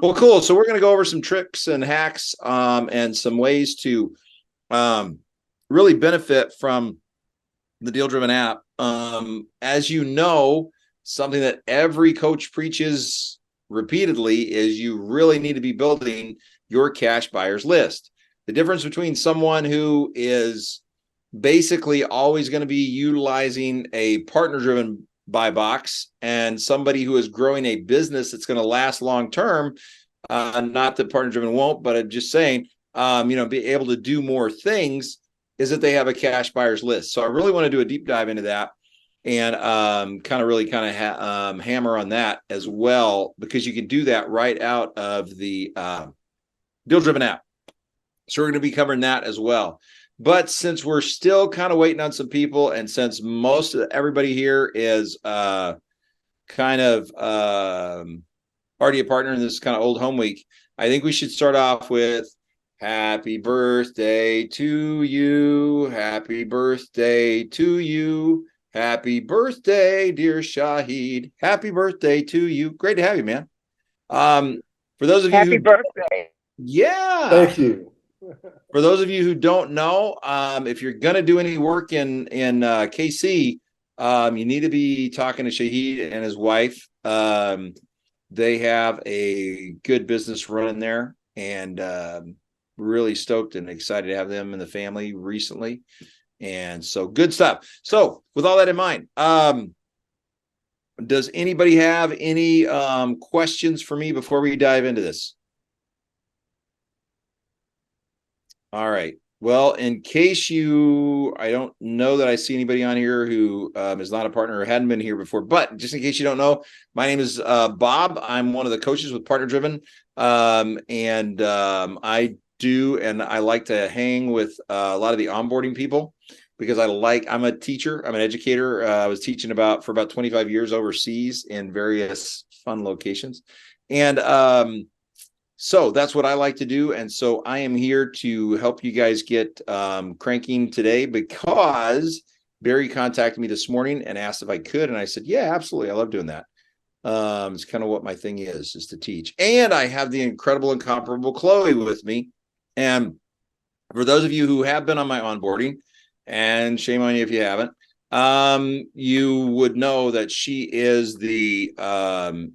Well, cool. So we're going to go over some tricks and hacks and some ways to really benefit from the DealDriven app. As you know, something that every coach preaches repeatedly is you really need to be building your cash buyers list. The difference between someone who is basically always going to be utilizing a partner-driven buy box and somebody who is growing a business that's going to last long term, not that partner-driven won't, but I'm just saying, be able to do more things, is that they have a cash buyers list. So I really want to do a deep dive into that and hammer on that as well, because you can do that right out of the DealDriven app. So we're going to be covering that as well. But since we're still kind of waiting on some people, and since most of everybody here is already a partner in this kind of old home week, I think we should start off with happy birthday to you. Happy birthday to you. Happy birthday, dear Shahid. Happy birthday to you. Great to have you, man. For those of you Happy birthday. yeah. Thank you. For those of you who don't know, if you're going to do any work in KC, you need to be talking to Shahid and his wife. They have a good business running there, and really stoked and excited to have them in the family recently. And so good stuff. So with all that in mind, does anybody have any questions for me before we dive into this? All right. Well, in case I don't know that I see anybody on here who is not a partner or hadn't been here before, but just in case you don't know, my name is Bob. I'm one of the coaches with partner-driven. I like to hang with a lot of the onboarding people because I'm a teacher. I'm an educator. I was teaching for about 25 years overseas in various fun locations. And so that's what I like to do. And so I am here to help you guys get cranking today, because Barry contacted me this morning and asked if I could. And I said, yeah, absolutely. I love doing that. It's kind of what my thing is to teach. And I have the incredible, incomparable Chloe with me. And for those of you who have been on my onboarding, and shame on you if you haven't, you would know that she is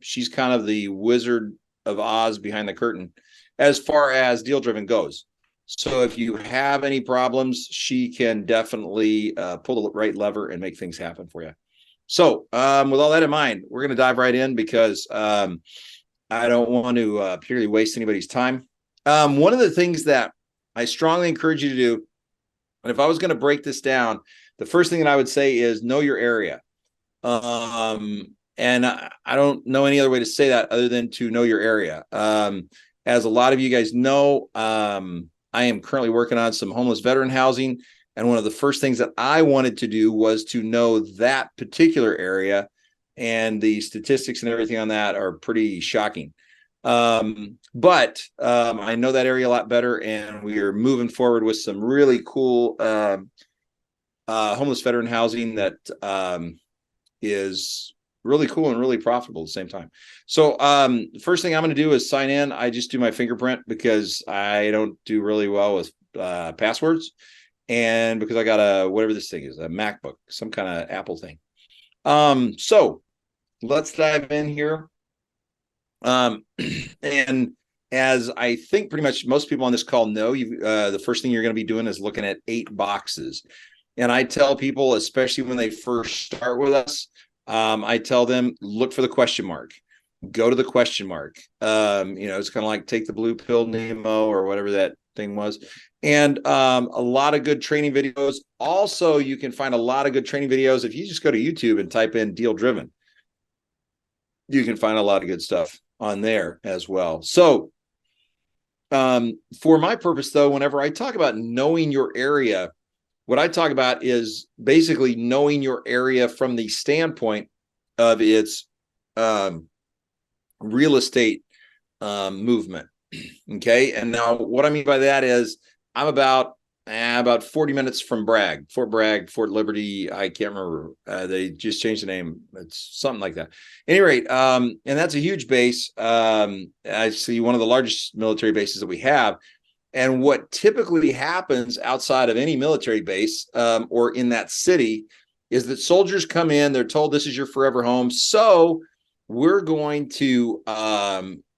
she's kind of the Wizard of Oz behind the curtain as far as DealDriven goes. So if you have any problems, she can definitely pull the right lever and make things happen for you. So with all that in mind, we're going to dive right in, because I don't want to purely waste anybody's time. One of the things that I strongly encourage you to do, and if I was going to break this down, the first thing that I would say is know your area. And I don't know any other way to say that other than to know your area. As a lot of you guys know, I am currently working on some homeless veteran housing. And one of the first things that I wanted to do was to know that particular area. And the statistics and everything on that are pretty shocking. But I know that area a lot better. And we are moving forward with some really cool homeless veteran housing that is really cool and really profitable at the same time. So the first thing I'm going to do is sign in. I just do my fingerprint because I don't do really well with passwords, and because I got whatever this thing is, a MacBook, some kind of Apple thing. So let's dive in here. And as I think pretty much most people on this call know, the first thing you're going to be doing is looking at 8 boxes. And I tell people, especially when they first start with us, I tell them, look for the question mark. Go to the question mark. It's kind of like take the blue pill, Nemo, or whatever that thing was. And a lot of good training videos. Also, you can find a lot of good training videos if you just go to YouTube and type in DealDriven. You can find a lot of good stuff on there as well. So for my purpose, though, whenever I talk about knowing your area, what I talk about is basically knowing your area from the standpoint of its real estate movement. Okay. And now what I mean by that is I'm about about 40 minutes from Fort Bragg, Fort Liberty. I can't remember. They just changed the name. It's something like that. At any rate, and that's a huge base. I see one of the largest military bases that we have. And what typically happens outside of any military base or in that city is that soldiers come in, they're told this is your forever home. So we're going to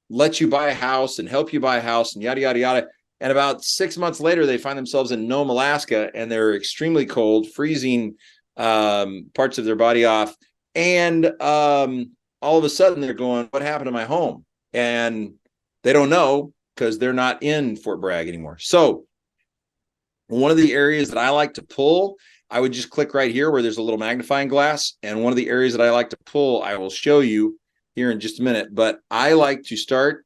let you buy a house and help you buy a house and yada, yada, yada. And about 6 months later, they find themselves in Nome, Alaska, and they're extremely cold, freezing parts of their body off. And all of a sudden they're going, what happened to my home? And they don't know because they're not in Fort Bragg anymore. So one of the areas that I like to pull, I would just click right here where there's a little magnifying glass. And one of the areas that I like to pull, I will show you here in just a minute. But I like to start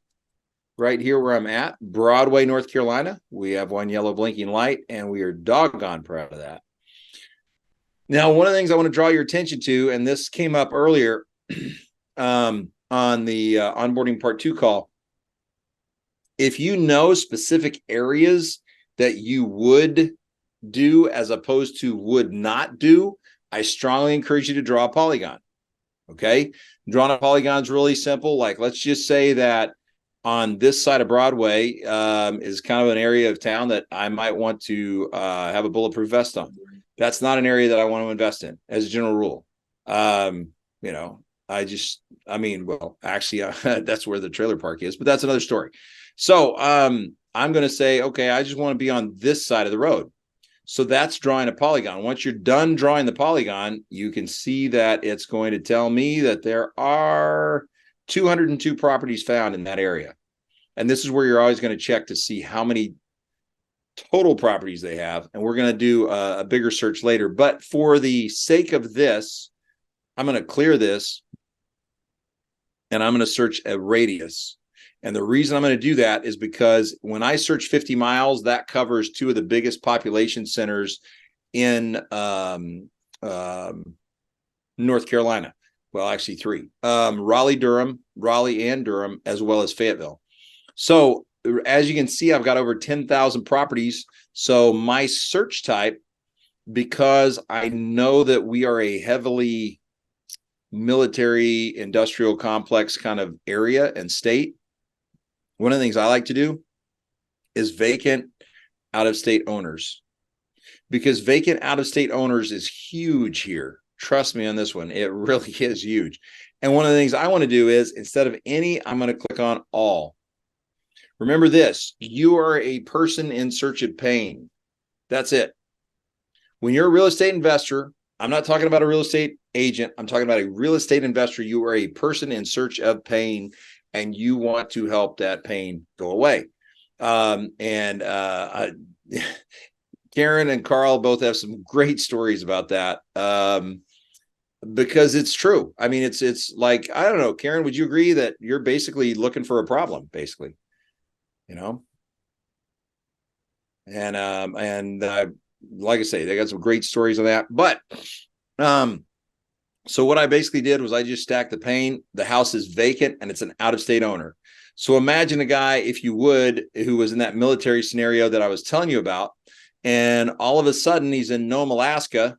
right here where I'm at, Broadway, North Carolina. We have one yellow blinking light, and we are doggone proud of that. Now, one of the things I want to draw your attention to, and this came up earlier on the onboarding part 2 call, if you know specific areas that you would do as opposed to would not do, I strongly encourage you to draw a polygon. Okay, drawing a polygon is really simple. Like, let's just say that on this side of Broadway is kind of an area of town that I might want to have a bulletproof vest on. That's not an area that I want to invest in as a general rule. You know, well, actually, that's where the trailer park is, but that's another story. So I'm going to say, okay, I just want to be on this side of the road. So that's drawing a polygon. Once you're done drawing the polygon, you can see that it's going to tell me that there are 202 properties found in that area. And this is where you're always going to check to see how many total properties they have. And we're going to do a bigger search later. But for the sake of this, I'm going to clear this and I'm going to search a radius. And the reason I'm going to do that is because when I search 50 miles, that covers 2 of the biggest population centers in North Carolina. Well, actually 3, Raleigh and Durham, as well as Fayetteville. So as you can see, I've got over 10,000 properties. So my search type, because I know that we are a heavily military industrial complex kind of area and state, one of the things I like to do is vacant out-of-state owners, because vacant out-of-state owners is huge here. Trust me on this one. It really is huge. And one of the things I want to do is, instead of any, I'm going to click on all. Remember this, you are a person in search of pain. That's it. When you're a real estate investor, I'm not talking about a real estate agent. I'm talking about a real estate investor. You are a person in search of pain, and you want to help that pain go away. Karen and Carl both have some great stories about that. Because it's true. I mean, it's like, I don't know, Karen, would you agree that you're basically looking for a problem, basically, you know? And like I say, they got some great stories on that. But so what I basically did was I just stacked the pain. The house is vacant and it's an out-of-state owner. So imagine a guy, if you would, who was in that military scenario that I was telling you about, and all of a sudden he's in Nome, Alaska.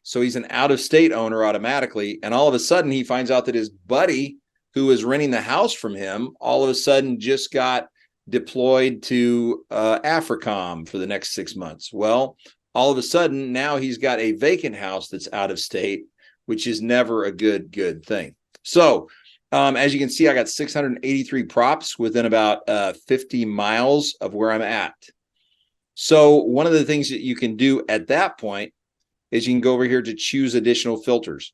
So he's an out-of-state owner automatically. And all of a sudden he finds out that his buddy who was renting the house from him all of a sudden just got deployed to AFRICOM for the next 6 months. Well, all of a sudden now he's got a vacant house that's out of state, which is never a good thing. So as you can see, I got 683 props within about 50 miles of where I'm at. So one of the things that you can do at that point is you can go over here to choose additional filters.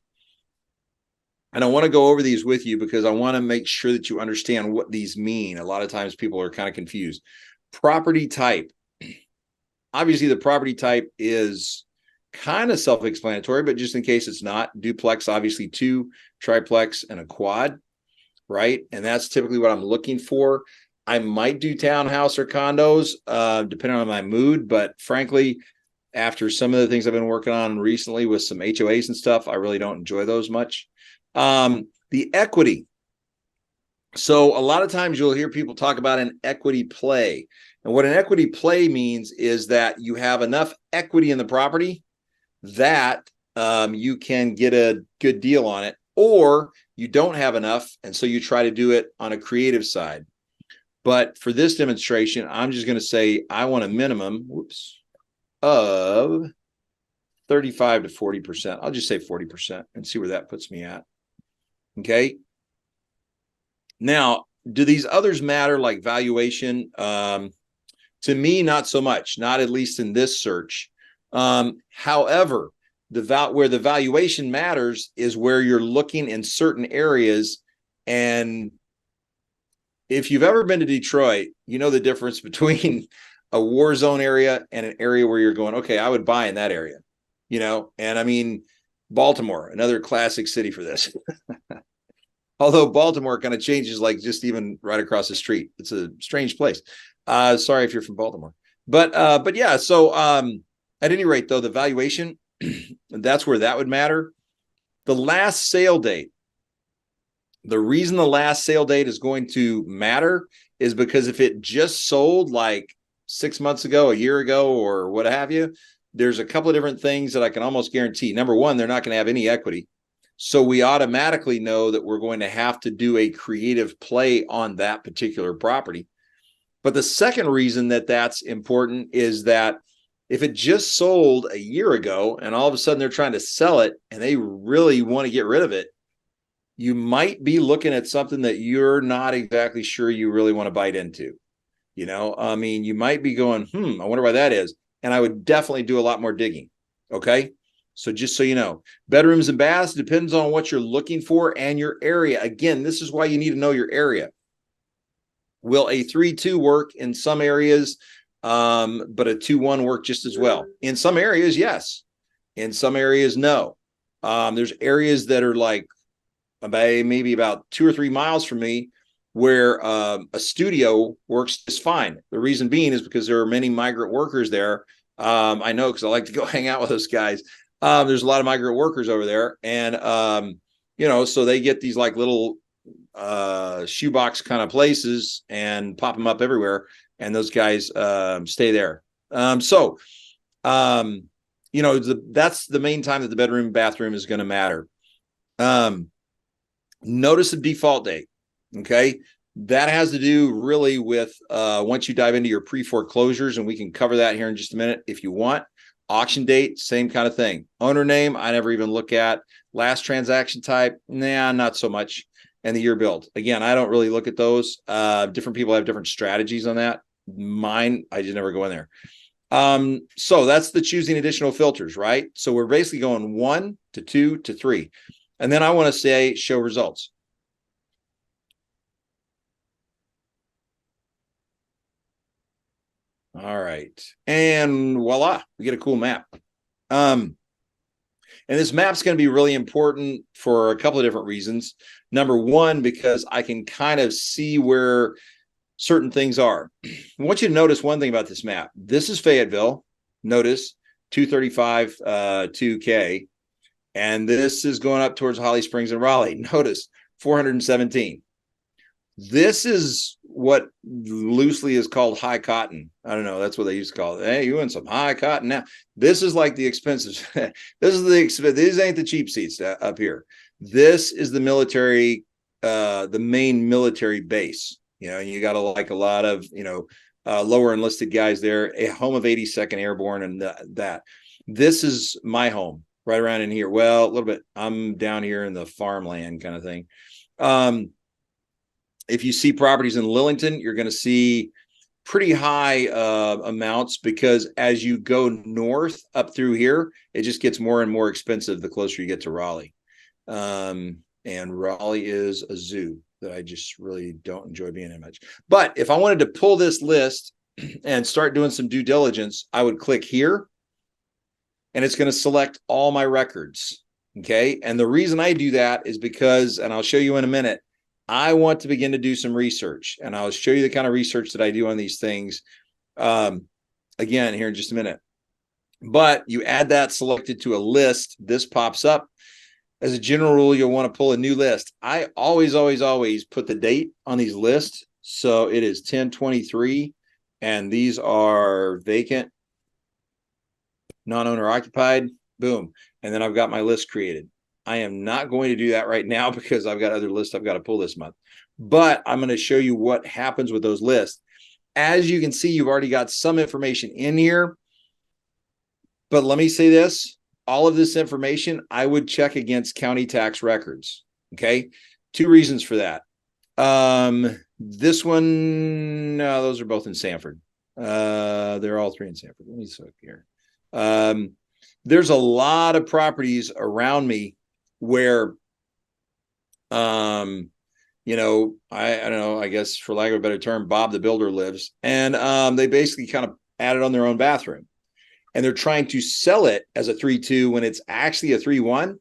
And I want to go over these with you because I want to make sure that you understand what these mean. A lot of times people are kind of confused. Property type. Obviously, the property type is kind of self-explanatory, but just in case it's not, duplex, obviously 2, triplex, and a quad, right? And that's typically what I'm looking for. I might do townhouse or condos, depending on my mood, but frankly, after some of the things I've been working on recently with some HOAs and stuff, I really don't enjoy those much. The equity. So a lot of times you'll hear people talk about an equity play. And what an equity play means is that you have enough equity in the property that you can get a good deal on it, or you don't have enough, and so you try to do it on a creative side. But for this demonstration, I'm just going to say I want a minimum, of 35 to 40%. I'll just say 40% and see where that puts me at. Okay. Now, do these others matter, like valuation? To me, not so much, not at least in this search. However, where the valuation matters is where you're looking in certain areas. And if you've ever been to Detroit, you know the difference between a war zone area and an area where you're going, okay, I would buy in that area, and I mean, Baltimore, another classic city for this. Although Baltimore kind of changes, like just even right across the street. It's a strange place. Sorry if you're from Baltimore, but yeah. So at any rate, though, the valuation, that's where that would matter. The last sale date. The reason the last sale date is going to matter is because if it just sold like 6 months ago, a year ago, or what have you, there's a couple of different things that I can almost guarantee. Number one, they're not going to have any equity. So we automatically know that we're going to have to do a creative play on that particular property. But the second reason that that's important is that if it just sold a year ago and all of a sudden they're trying to sell it and they really want to get rid of it, you might be looking at something that you're not exactly sure you really want to bite into. I mean, you might be going, I wonder why that is. And I would definitely do a lot more digging. Okay. So just so you know, bedrooms and baths depends on what you're looking for and your area. Again, this is why you need to know your area. Will a 3-2 work in some areas, but a 2-1 work just as well? In some areas, yes. In some areas, no. There's areas that are like maybe about 2 or 3 miles from me where a studio works just fine. The reason being is because there are many migrant workers there. I know because I like to go hang out with those guys. There's a lot of migrant workers over there, and so they get these like little shoebox kind of places and pop them up everywhere, and those guys stay there. That's the main time that the bedroom bathroom is going to matter. Notice the default date. Okay, that has to do really with once you dive into your pre-foreclosures, and we can cover that here in just a minute if you want. Auction date, same kind of thing. Owner name, I never even look at. Last transaction type, not so much. And the year built. Again, I don't really look at those. Different people have different strategies on that. Mine, I just never go in there. So that's the choosing additional filters, right? So we're basically going 1 to 2 to 3. And then I want to say show results. All right. And voila, we get a cool map. And this map's going to be really important for a couple of different reasons. Number one, because I can kind of see where certain things are. I want you to notice one thing about this map. This is Fayetteville. Notice 235 2K. And this is going up towards Holly Springs and Raleigh. Notice 417. This is what loosely is called high cotton. I don't know. That's what they used to call it. Hey, you want some high cotton now? This is like the expensive. These ain't the cheap seats up here. This is the military, the main military base. You got a lot of, lower enlisted guys there, a home of 82nd Airborne and that. This is my home right around in here. Well, a little bit. I'm down here in the farmland kind of thing. If you see properties in Lillington, you're going to see pretty high amounts because as you go north up through here, it just gets more and more expensive the closer you get to Raleigh. And Raleigh is a zoo that I just really don't enjoy being in much. But if I wanted to pull this list and start doing some due diligence, I would click here and it's going to select all my records. Okay. And the reason I do that is because, and I'll show you in a minute, I want to begin to do some research, and I'll show you the kind of research that I do on these things again here in just a minute. But you add that selected to a list, this pops up. As a general rule, you'll want to pull a new list. I always put the date on these lists. So it is 10/23 and these are vacant, non-owner occupied, boom. And then I've got my list created. I am not going to do that right now because I've got other lists I've got to pull this month, but I'm going to show you what happens with those lists. As you can see, you've already got some information in here, but let me say this, all of this information, I would check against county tax records. Okay. 2 reasons for that. This one, no, those are both in Sanford. They're all 3 in Sanford. Let me look here. There's a lot of properties around me where, you know, I don't know, I guess for lack of a better term, Bob the Builder lives, and they basically kind of added on their own bathroom, and they're trying to sell it as a 3-2 when it's actually a 3-1.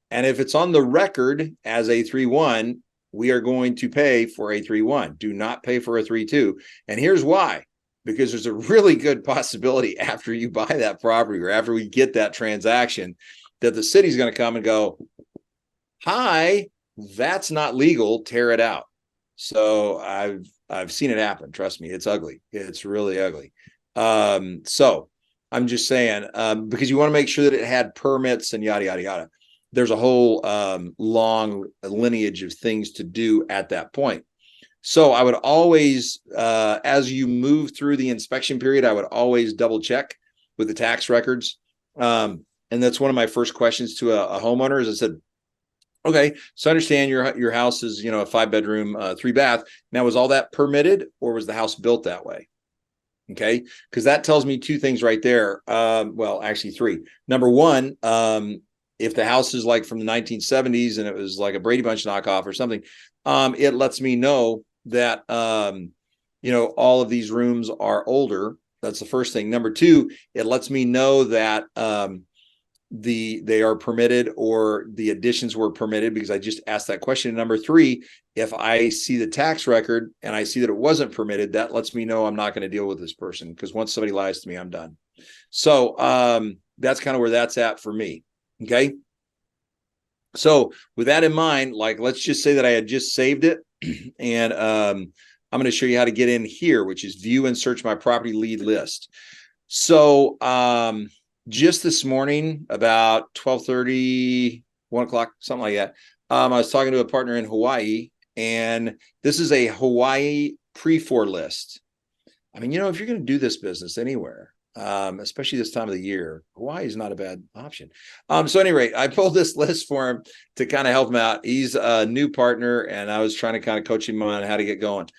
And if it's on the record as a 3-1, we are going to pay for a 3-1. Do not pay for a 3-2. And here's why. Because there's a really good possibility after you buy that property or after we get that transaction that the city's going to come and go, hi, that's not legal, tear it out. So I've seen it happen. Trust me, it's ugly. It's really ugly. So I'm just saying, because you want to make sure that it had permits and yada, yada, yada. There's a whole long lineage of things to do at that point. So I would always, as you move through the inspection period, I would always double check with the tax records. And that's one of my first questions to a homeowner is I said, okay, so I understand your house is, you know, a 5-bedroom, 3-bath. Now, was all that permitted or was the house built that way? Okay, because that tells me 2 things right there. Well, actually 3. Number one, if the house is like from the 1970s and it was like a Brady Bunch knockoff or something, it lets me know that, you know, all of these rooms are older. That's the first thing. Number 2, it lets me know that they are permitted or the additions were permitted because I just asked that question. Number 3, if I see the tax record and I see that it wasn't permitted, that lets me know I'm not going to deal with this person because once somebody lies to me, I'm done. So that's kind of where that's at for me. Okay. So with that in mind, like, let's just say that I had just saved it and I'm going to show you how to get in here, which is view and search my property lead list. So just this morning, about 12:30, 1 o'clock, something like that, I was talking to a partner in Hawaii, and this is a Hawaii pre-4 list. I mean, you know, if you're going to do this business anywhere, especially this time of the year, Hawaii is not a bad option. So anyway, I pulled this list for him to kind of help him out. He's a new partner, and I was trying to kind of coach him on how to get going.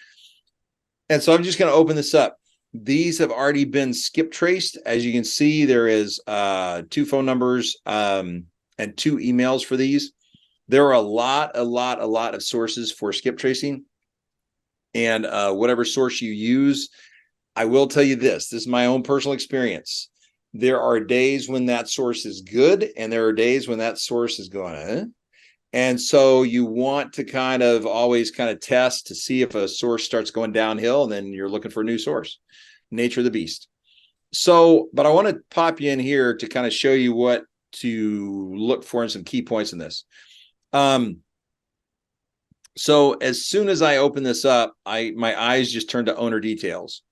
And so I'm just going to open this up. These have already been skip traced. As you can see, there is 2 phone numbers and 2 emails for these. There are a lot of sources for skip tracing, and whatever source you use, I will tell you this is my own personal experience. There are days when that source is good, and there are days when that source is going, And so you want to kind of always kind of test to see if a source starts going downhill, and then you're looking for a new source. Nature of the beast. So, but I want to pop you in here to kind of show you what to look for and some key points in this. So as soon as I open this up, my eyes just turn to owner details.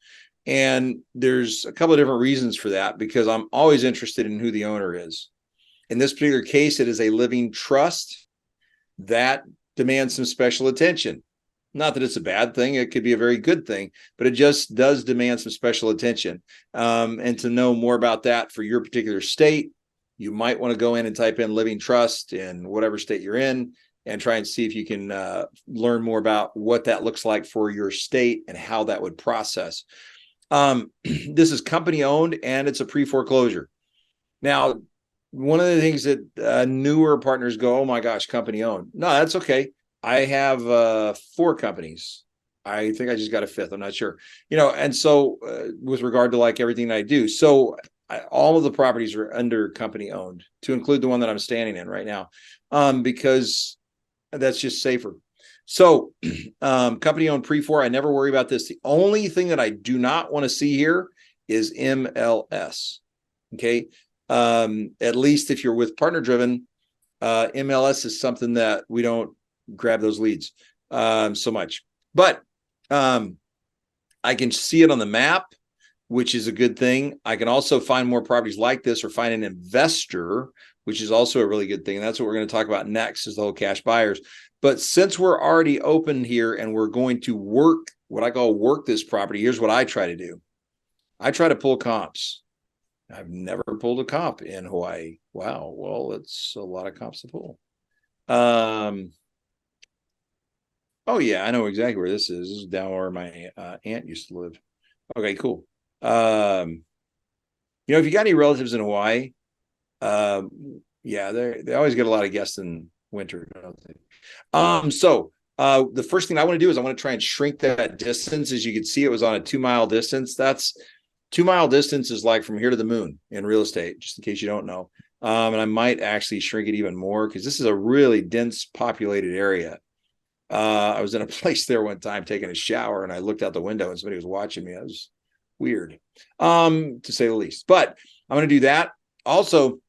And there's a couple of different reasons for that, because I'm always interested in who the owner is. In this particular case, it is a living trust that demands some special attention. Not that it's a bad thing. It could be a very good thing, but it just does demand some special attention. And to know more about that for your particular state, you might want to go in and type in living trust in whatever state you're in and try and see if you can learn more about what that looks like for your state and how that would process. This is company owned and it's a pre-foreclosure. Now, one of the things that newer partners go, oh my gosh, company owned. No, that's okay. I have 4 companies. I think I just got a 5th. I'm not sure, you know, and so with regard to like everything I do. So all of the properties are under company owned, to include the one that I'm standing in right now, because that's just safer. So company owned pre-4, I never worry about this. The only thing that I do not want to see here is MLS. Okay. At least if you're with partner driven, MLS is something that we don't grab those leads so much. But I I can see it on the map, which is a good thing. I can also find more properties like this or find an investor, which is also a really good thing. And that's what we're going to talk about next, is the whole cash buyers. But since we're already open here and we're going to work, what I call work this property, here's what I try to do. I try to pull comps. I've never pulled a comp in Hawaii. Wow. Well, it's a lot of comps to pull. Oh yeah, I know exactly where this is. This is down where my aunt used to live. Okay, cool. If you got any relatives in Hawaii, yeah, they always get a lot of guests in winter, don't they? So the first thing I want to do is I want to try and shrink that distance. As you can see, it was on a 2-mile distance. That's 2-mile distance is like from here to the moon in real estate, just in case you don't know. And I might actually shrink it even more because this is a really dense populated area. I was in a place there one time taking a shower and I looked out the window and somebody was watching me. That was weird, to say the least. But I'm going to do that. Also,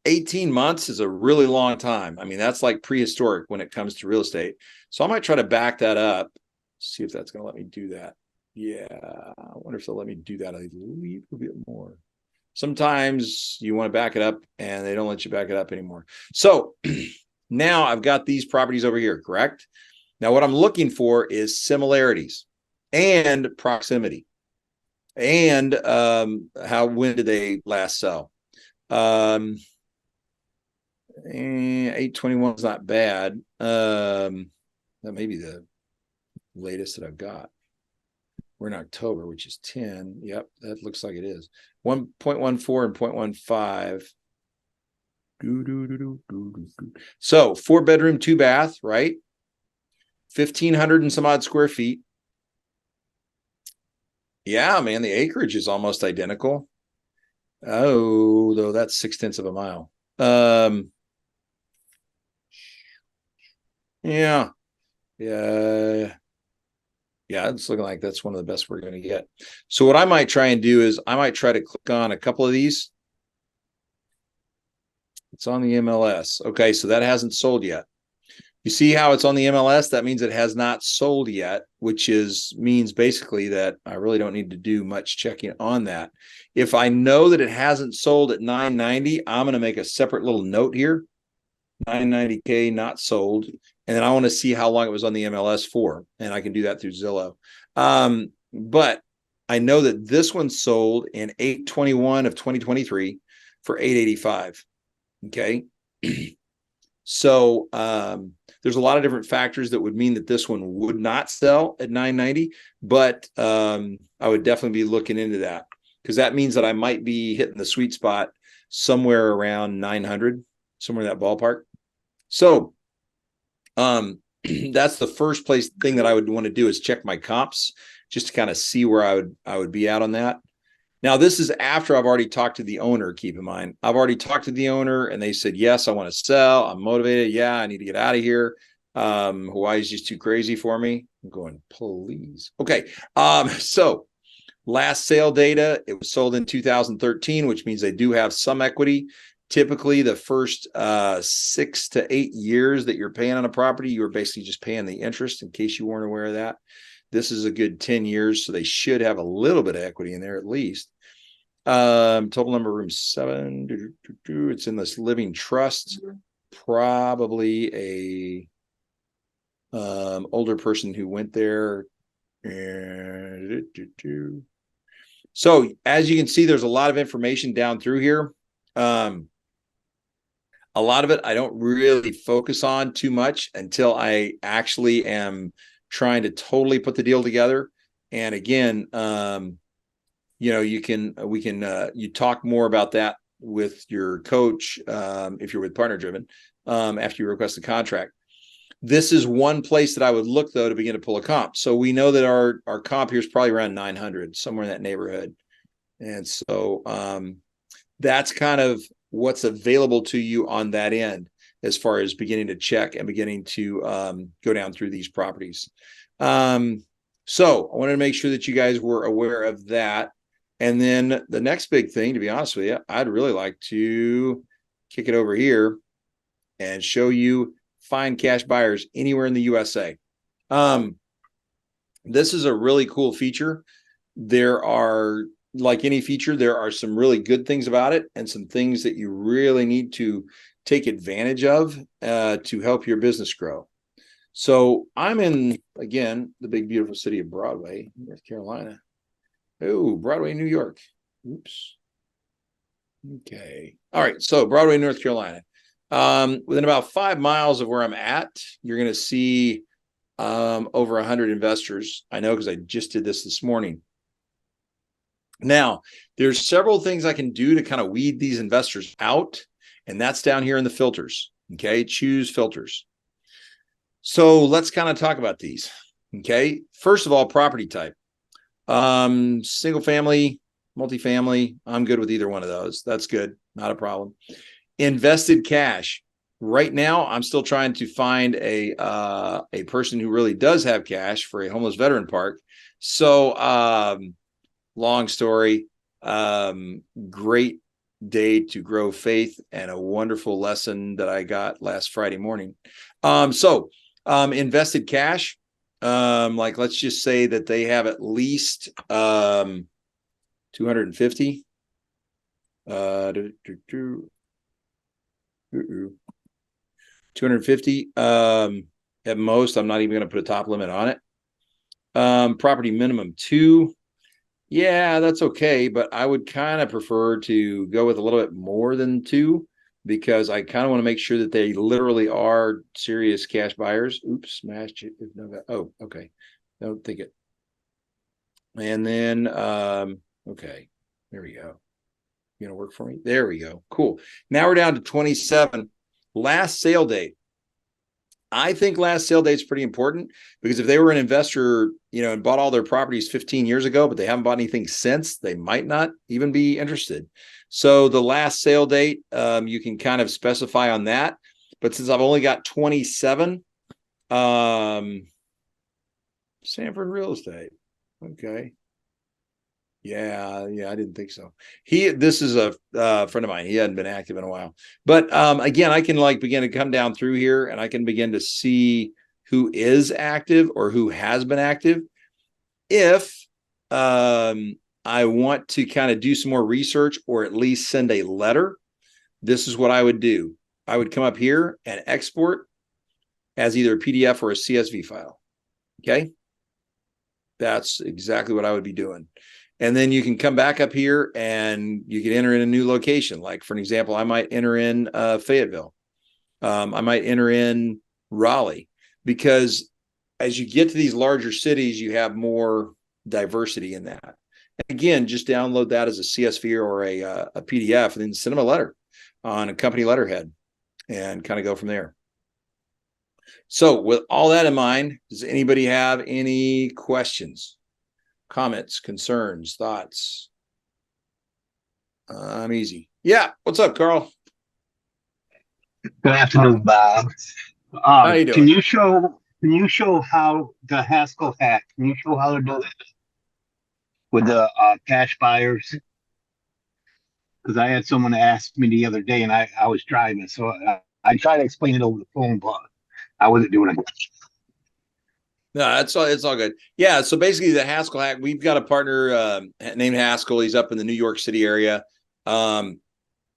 18 months is a really long time. I mean, that's like prehistoric when it comes to real estate. So I might try to back that up, see if that's going to let me do that. Yeah, I wonder if they'll let me do that a little bit more. Sometimes you want to back it up and they don't let you back it up anymore. So now I've got these properties over here, correct? Now what I'm looking for is similarities and proximity and when did they last sell? 821 is not bad. That may be the latest that I've got. We're in October, which is 10. Yep, that looks like it is. 1.14 and 0.15. So 4-bedroom, 2-bath, right? 1,500 and some odd square feet. Yeah, man, the acreage is almost identical. Oh, though that's 0.6 of a mile. Yeah. Yeah, it's looking like that's one of the best we're going to get. So what I might try and do is I might try to click on a couple of these. It's on the MLS. Okay, so that hasn't sold yet. You see how it's on the MLS? That means it has not sold yet, which means basically that I really don't need to do much checking on that. If I know that it hasn't sold at 990, I'm going to make a separate little note here. 990K not sold. And then I want to see how long it was on the MLS for. And I can do that through Zillow. But I know that this one sold in 8/21 of 2023 for 885. Okay. So there's a lot of different factors that would mean that this one would not sell at 990. But I would definitely be looking into that, because that means that I might be hitting the sweet spot somewhere around 900, somewhere in that ballpark. So that's the first thing that I would want to do is check my comps, just to kind of see where I would be at on that. Now, this is after I've already talked to the owner. Keep in mind, I've already talked to the owner and they said, yes, I want to sell. I'm motivated. Yeah, I need to get out of here. Hawaii is just too crazy for me. I'm going, please. Okay. So last sale data, it was sold in 2013, which means they do have some equity. Typically, the first 6 to 8 years that you're paying on a property, you're basically just paying the interest, in case you weren't aware of that. This is a good 10 years, so they should have a little bit of equity in there at least. Total number of rooms 7. It's in this living trust. Probably a older person who went there. So as you can see, there's a lot of information down through here. A lot of it I don't really focus on too much until I actually am trying to totally put the deal together. And again, you talk more about that with your coach if you're with Partner Driven after you request the contract. This is one place that I would look, though, to begin to pull a comp. So we know that our comp here is probably around 900, somewhere in that neighborhood. And so that's kind of what's available to you on that end, as far as beginning to check and beginning to go down through these properties. So I wanted to make sure that you guys were aware of that. And then the next big thing, to be honest with you, I'd really like to kick it over here and show you find cash buyers anywhere in the USA. This is a really cool feature. There are, like any feature, there are some really good things about it and some things that you really need to take advantage of to help your business grow. So I'm in, again, the big, beautiful city of Broadway, North Carolina. Oh, Broadway, New York. Oops. Okay. All right. So Broadway, North Carolina. Within about 5 miles of where I'm at, you're going to see over 100 investors. I know because I just did this morning. Now, there's several things I can do to kind of weed these investors out, and that's down here in the filters. Okay. Choose filters. So let's kind of talk about these. Okay. First of all, property type. Single family, multifamily. I'm good with either one of those. That's good. Not a problem. Invested cash. Right now, I'm still trying to find a person who really does have cash for a homeless veteran park. So, long story. Great day to grow faith and a wonderful lesson that I got last Friday morning. Invested cash. Like let's just say that they have at least 250. 250 at most. I'm not even going to put a top limit on it. Property minimum 2. Yeah, that's okay, but I would kind of prefer to go with a little bit more than 2 because I kind of want to make sure that they literally are serious cash buyers. Oops, smashed it. Oh, okay. Don't think it. And then, okay, there we go. You gonna work for me? There we go. Cool. Now we're down to 27. Last sale date. I think last sale date is pretty important because if they were an investor, and bought all their properties 15 years ago, but they haven't bought anything since, they might not even be interested. So the last sale date, you can kind of specify on that. But since I've only got 27, Sanford Real Estate. Okay. Yeah, I didn't think so. This is a friend of mine. He hadn't been active in a while, but again, I can begin to come down through here, and I can begin to see who is active or who has been active. If I want to kind of do some more research or at least send a letter, this is what I would do. I would come up here and export as either a PDF or a CSV file. Okay, that's exactly what I would be doing. And then you can come back up here and you can enter in a new location. Like for an example, I might enter in Fayetteville. I might enter in Raleigh, because as you get to these larger cities, you have more diversity in that. Again, just download that as a CSV or a PDF and then send them a letter on a company letterhead and kind of go from there. So with all that in mind, does anybody have any questions? Comments, concerns, thoughts? I'm easy. Yeah. What's up, Carl? Good afternoon, Bob. How you doing? Can you show how the Haskell hack? Can you show how to do it with the cash buyers? Because I had someone ask me the other day, and I was driving, so I tried to explain it over the phone, but I wasn't doing it. No, it's all good. Yeah. So basically, the Haskell hack. We've got a partner named Haskell. He's up in the New York City area, and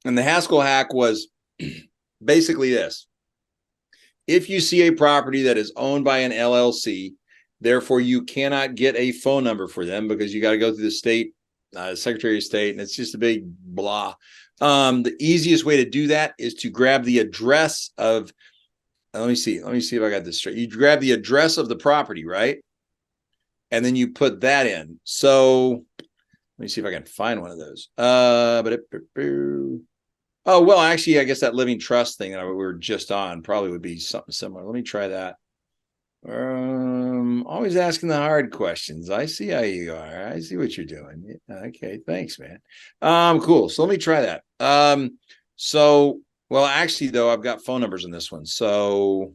the Haskell hack was basically this: if you see a property that is owned by an LLC, therefore you cannot get a phone number for them because you got to go through the state Secretary of State, and it's just a big blah. The easiest way to do that is to grab the address of. Let me see if I got this straight. You grab the address of the property, right? And then you put that in. So let me see if I can find one of those. Oh, well, actually, I guess that living trust thing that we were just on probably would be something similar. Let me try that. Always asking the hard questions. I see how you are. I see what you're doing. Okay, thanks, man. Cool. So let me try that. Well, actually, though, I've got phone numbers in this one, so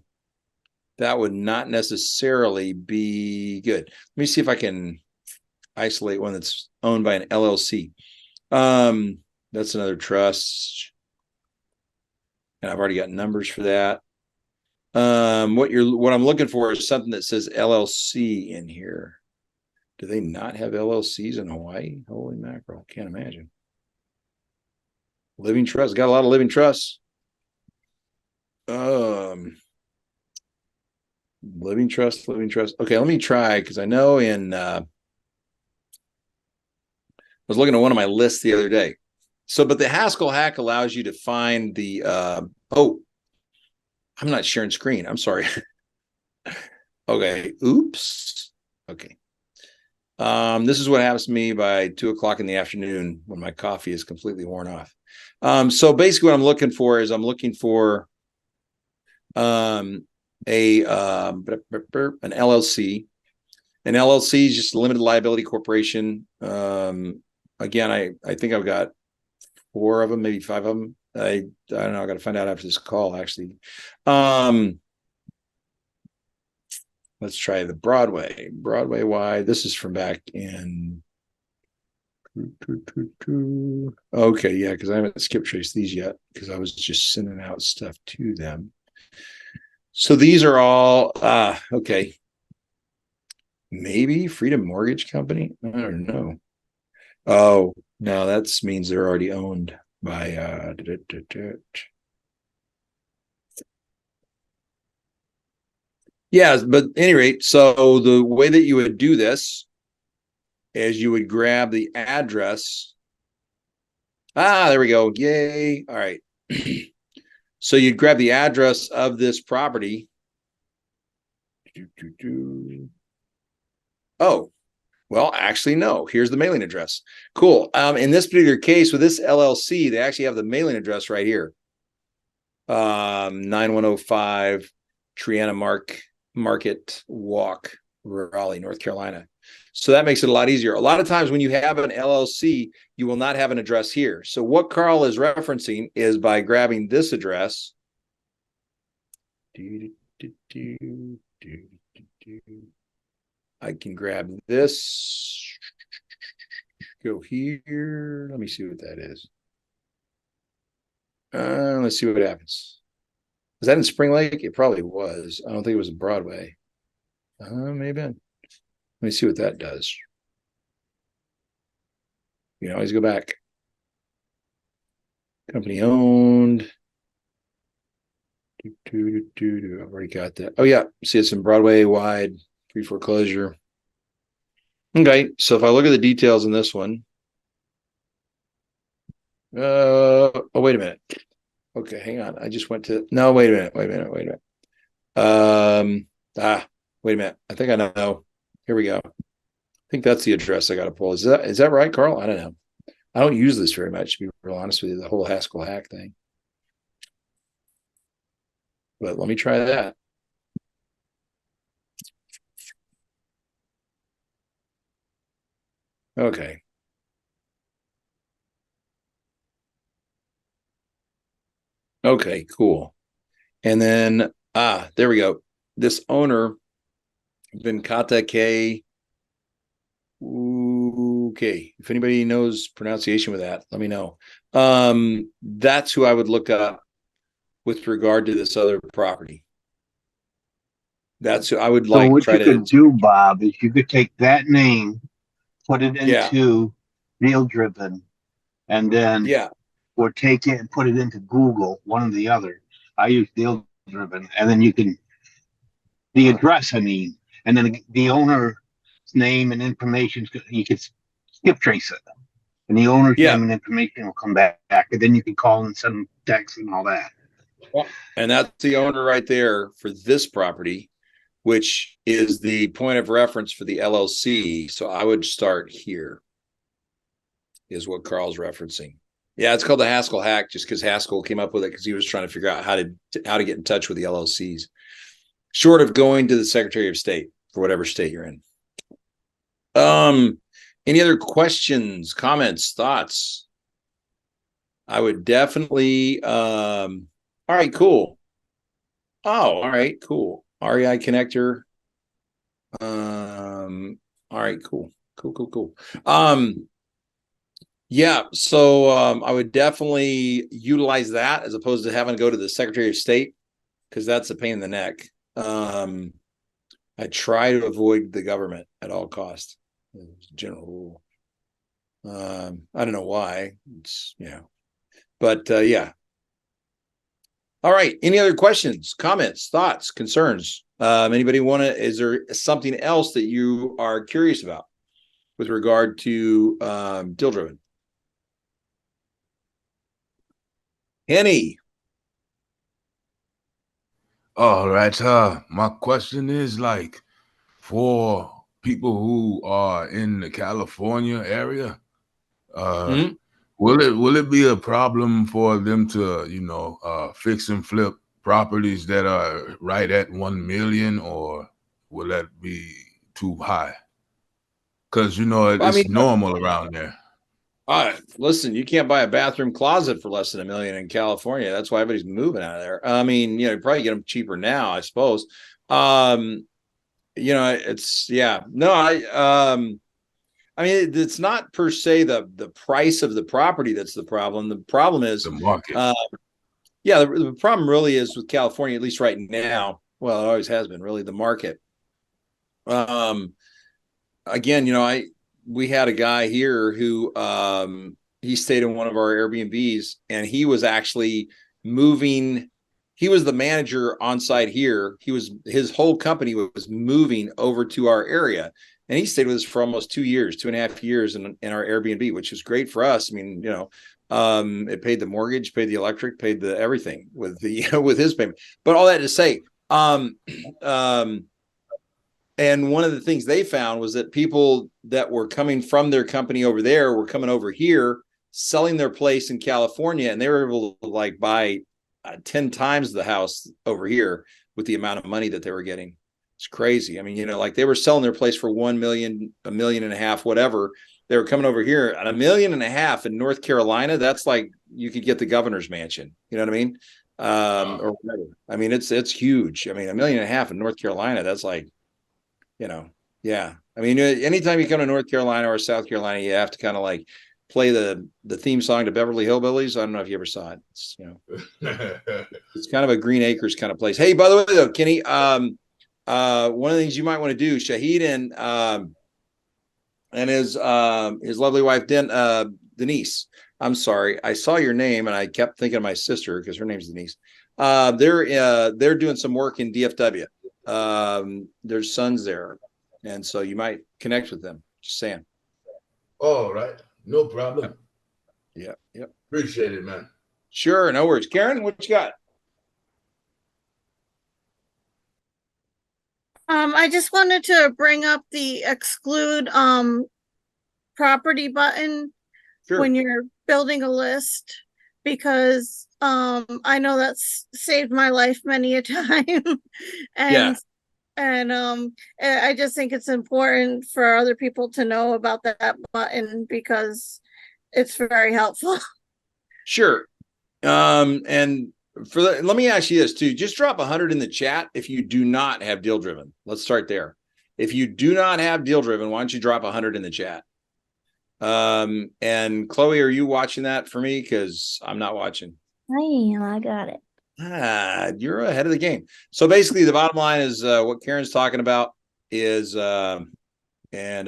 that would not necessarily be good. Let me see if I can isolate one that's owned by an LLC. That's another trust, and I've already got numbers for that. What I'm looking for is something that says LLC in here. Do they not have LLCs in Hawaii? Holy mackerel. Can't imagine. Living trust. Got a lot of living trusts. Living trust. Okay, let me try, because I know I was looking at one of my lists the other day. So, but the Haskell hack allows you to find the I'm not sharing screen. I'm sorry. Okay. Oops. Okay. This is what happens to me by 2:00 in the afternoon when my coffee is completely worn off. So basically what I'm looking for is an LLC. An LLC is just a limited liability corporation. Again, I think I've got 4 of them, maybe 5 of them. I don't know. I got to find out after this call, actually. Let's try the Broadway wide. This is from back in. Okay, yeah, because I haven't skip traced these yet, because I was just sending out stuff to them. So these are all okay. Maybe Freedom Mortgage Company. I don't know. Oh no, that means they're already owned by yeah, but at any rate, so the way that you would do this is you would grab the address. There we go. Yay. All right. So you'd grab the address of this property. Oh, well, actually, no. Here's the mailing address. Cool. In this particular case, with this LLC, they actually have the mailing address right here. 9105 Triana Market Walk, Raleigh, North Carolina. So that makes it a lot easier. A lot of times when you have an LLC, you will not have an address here. So what Carl is referencing is by grabbing this address. I can grab this, go here. Let me see what that is. Let's see what happens. Was that in Spring Lake? It probably was. I don't think it was in Broadway. Maybe. Let me see what that does. You can always go back. Company owned. I've already got that. Oh yeah, see, it's in Broadway wide, pre-foreclosure. Okay, so if I look at the details in this one, oh wait a minute. Okay, hang on. I just went to no. Wait a minute. Wait a minute. Wait a minute. I think I know. Here we go. I think that's the address I got to pull. Is that right, Carl? I don't know. I don't use this very much, to be real honest with you. The whole Haskell hack thing. But let me try that. Okay. Okay, cool. And then, there we go. This owner, Venkata K. Okay. If anybody knows pronunciation with that, let me know. That's who I would look up with regard to this other property. That's who I would like. So what you could do, Bob, is you could take that name, put it into DealDriven, and then or take it and put it into Google, one or the other. I use DealDriven, and then you can the address, and then the owner's name and information. You could skip trace it, and the owner's name and information will come back, and then you can call and send them texts and all that. And that's the owner right there for this property, which is the point of reference for the LLC. So I would start here, is what Carl's referencing. Yeah, it's called the Haskell hack, just because Haskell came up with it because he was trying to figure out how to get in touch with the LLCs, short of going to the Secretary of State for whatever state you're in. Any other questions, comments, thoughts? I would definitely. All right, cool. Oh, all right, cool. REI connector. All right, cool. Yeah, so I would definitely utilize that as opposed to having to go to the Secretary of State, because that's a pain in the neck. I try to avoid the government at all costs. It's a general rule. I don't know why. It's but yeah. All right. Any other questions, comments, thoughts, concerns? Anybody want to? Is there something else that you are curious about with regard to DealDriven? Henny. All right. My question is like for people who are in the California area, Mm-hmm. will it be a problem for them to, fix and flip properties that are right at 1 million, or will that be too high? Because I mean, it's normal around there. listen, you can't buy a bathroom closet for less than $1 million in California. That's why everybody's moving out of there. I mean, you probably get them cheaper now, I suppose. It's no, I mean, it's not per se the price of the property that's the problem. The problem is, The market. the problem really is with California, at least right now. Well, it always has been really the market. Again, we had a guy here who he stayed in one of our Airbnbs, and he was actually moving. He was the manager on site here. His whole company was moving over to our area, and he stayed with us for almost 2 years, 2.5 years in our Airbnb, which was great for us. I mean, it paid the mortgage, paid the electric, paid the everything with the with his payment. But all that to say, and one of the things they found was that people that were coming from their company over there were coming over here, selling their place in California, and they were able to like buy 10 times the house over here with the amount of money that they were getting. It's crazy. I mean, like they were selling their place for 1 million, 1.5 million, whatever. They were coming over here at 1.5 million in North Carolina. That's like you could get the governor's mansion. You know what I mean? Or whatever. I mean, it's huge. I mean, 1.5 million in North Carolina. That's like, yeah. I mean, anytime you come to North Carolina or South Carolina, you have to kind of like play the theme song to Beverly Hillbillies. I don't know if you ever saw it. It's, it's kind of a Green Acres kind of place. Hey, by the way, though, Kenny, one of the things you might want to do, Shahid and his lovely wife Denise. I'm sorry, I saw your name and I kept thinking of my sister because her name's Denise. They're doing some work in DFW. There's sons there, and so you might connect with them. Just saying. All right, no problem. Yeah. Appreciate it, man. Sure, no worries. Karen, what you got? I just wanted to bring up the exclude property button Sure. when you're building a list, because I know that's saved my life many a time. and I just think it's important for other people to know about that button because it's very helpful. Sure. And let me ask you this too. Just drop 100 in the chat if you do not have DealDriven. Let's start there. If you do not have DealDriven, why don't you drop 100 in the chat? And Chloe, are you watching that for me? Because I'm not watching. I am. I got it. You're ahead of the game. So basically, the bottom line is what Karen's talking about is, and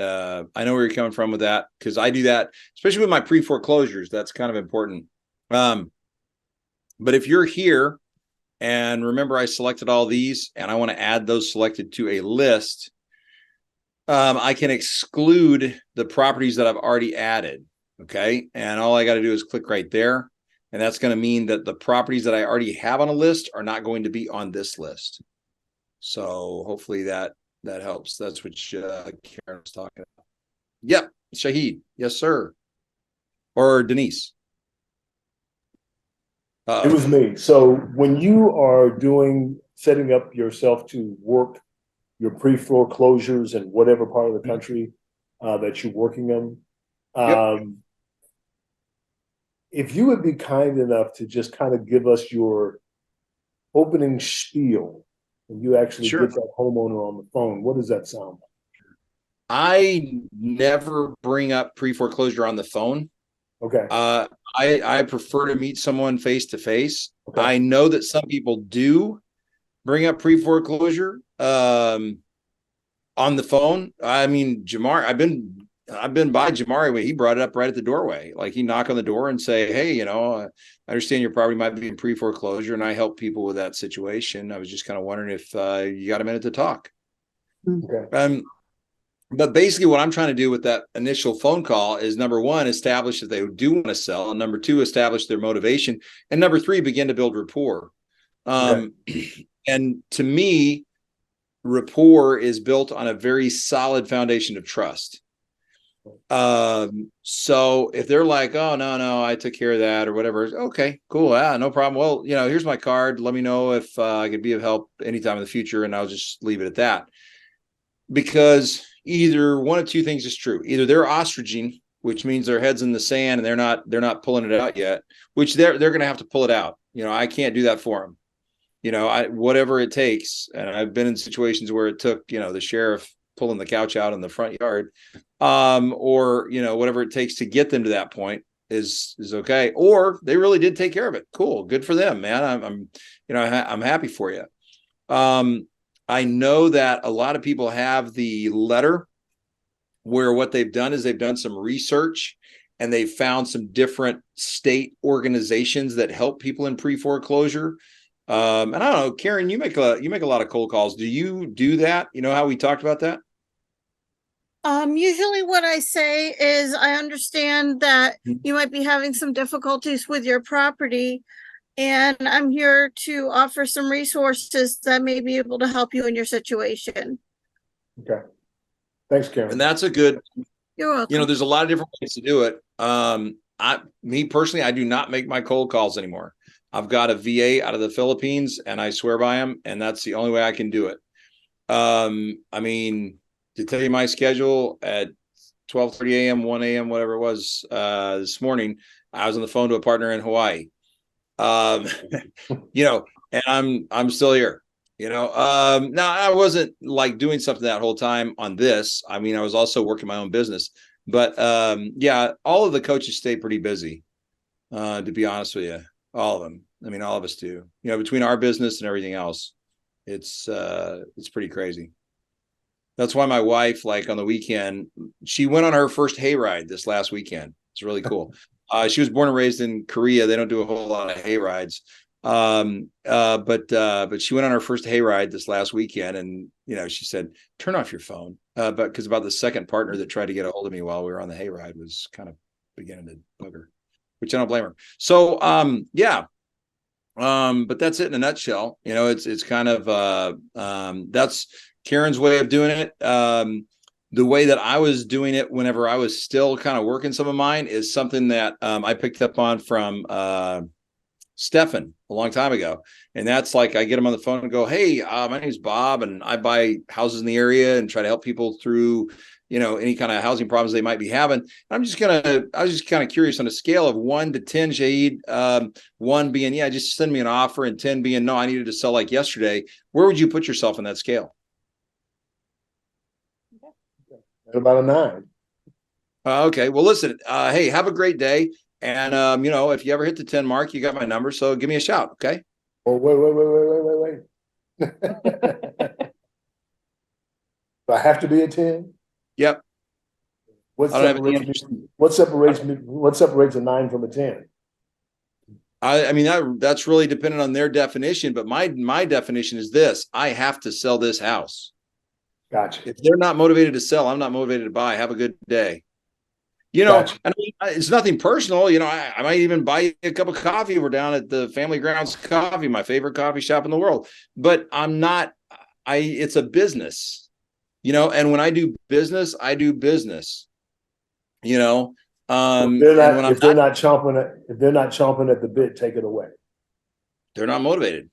I know where you're coming from with that because I do that, especially with my pre-foreclosures. That's kind of important. But if you're here, and remember, I selected all these, and I want to add those selected to a list. I can exclude the properties that I've already added. Okay, and all I got to do is click right there. And that's going to mean that the properties that I already have on a list are not going to be on this list. So hopefully that helps. That's what Karen was talking about. Yep. Shahid. Yes, sir. Or Denise. It was me. So when you are setting up yourself to work your pre-foreclosures in whatever part of the country that you're working in, Yep. If you would be kind enough to just kind of give us your opening spiel when you actually Sure. get that homeowner on the phone, what does that sound like? I never bring up pre-foreclosure on the phone. Okay. I prefer to meet someone face to face. Okay. I know that some people do bring up pre-foreclosure on the phone. I mean, Jamar, I've been I've been by Jamari when he brought it up right at the doorway. Like he knock on the door and say, hey, you know, I understand your property might be in pre-foreclosure, and I help people with that situation. I was just kind of wondering if you got a minute to talk. Okay. But basically what I'm trying to do with that initial phone call is, number one, establish that they do want to sell. And number two, establish their motivation. And number three, begin to build rapport. And to me, rapport is built on a very solid foundation of trust. So if they're like, oh, no, I took care of that or whatever. Okay, cool. Yeah, no problem. Well, you know, here's my card. Let me know if I could be of help anytime in the future. And I'll just leave it at that. Because either one of two things is true. Either they're ostriching, which means their head's in the sand and they're not pulling it out yet, which they're going to have to pull it out. You know, I can't do that for them. You know, whatever it takes. And I've been in situations where it took, you know, the sheriff pulling the couch out in the front yard, or, you know, whatever it takes to get them to that point is okay. Or they really did take care of it. Cool. Good for them, man. I'm happy for you. I know that a lot of people have the letter where what they've done is they've done some research and they found some different state organizations that help people in pre-foreclosure. And I don't know, Karen, you make a lot of cold calls. Do you do that? You know how we talked about that? Usually what I say is I understand that you might be having some difficulties with your property, and I'm here to offer some resources that may be able to help you in your situation. Okay. Thanks, Karen. And that's a good, You're welcome. you know, there's a lot of different ways to do it. Me personally, I do not make my cold calls anymore. I've got a VA out of the Philippines and I swear by him, and that's the only way I can do it. I mean, to tell you my schedule at 12:30 a.m., 1 a.m., whatever it was, this morning, I was on the phone to a partner in Hawaii. You know, and I'm still here, you know. Now I wasn't like doing something that whole time on this. I mean, I was also working my own business, but yeah, all of the coaches stay pretty busy, to be honest with you. All of them. I mean, all of us do, you know, between our business and everything else. It's pretty crazy. That's why my wife, like on the weekend, she went on her first hayride this last weekend. It's really cool. She was born and raised in Korea. They don't do a whole lot of hay rides. But she went on her first hayride this last weekend, and you know, she said, turn off your phone. But because about the second partner that tried to get a hold of me while we were on the hayride was kind of beginning to bugger, which I don't blame her. So yeah. But that's it in a nutshell. You know, it's kind of that's Karen's way of doing it. The way that I was doing it whenever I was still kind of working some of mine is something that I picked up on from Stefan a long time ago. And that's like, I get him on the phone and go, hey, my name's Bob, and I buy houses in the area and try to help people through, you know, any kind of housing problems they might be having. I was just kind of curious on a scale of 1 to 10, Shahid, 1 being, yeah, just send me an offer, and 10 being, no, I needed to sell like yesterday. Where would you put yourself on that scale? At about a 9. Okay. Well, listen, hey, have a great day. And, you know, if you ever hit the 10 mark, you got my number. So give me a shout. Okay. Oh, wait. Do I have to be a 10? Yep. What separates a 9 from a 10? I mean, that's really dependent on their definition, but my definition is this: I have to sell this house. Gotcha. If they're not motivated to sell, I'm not motivated to buy. Have a good day. You know, Gotcha. I mean, it's nothing personal. You know, I might even buy you a cup of coffee. We're down at the Family Grounds Coffee, my favorite coffee shop in the world. But it's a business, you know, and when I do business, I do business, you know. If they're not chomping at the bit, take it away. They're not motivated.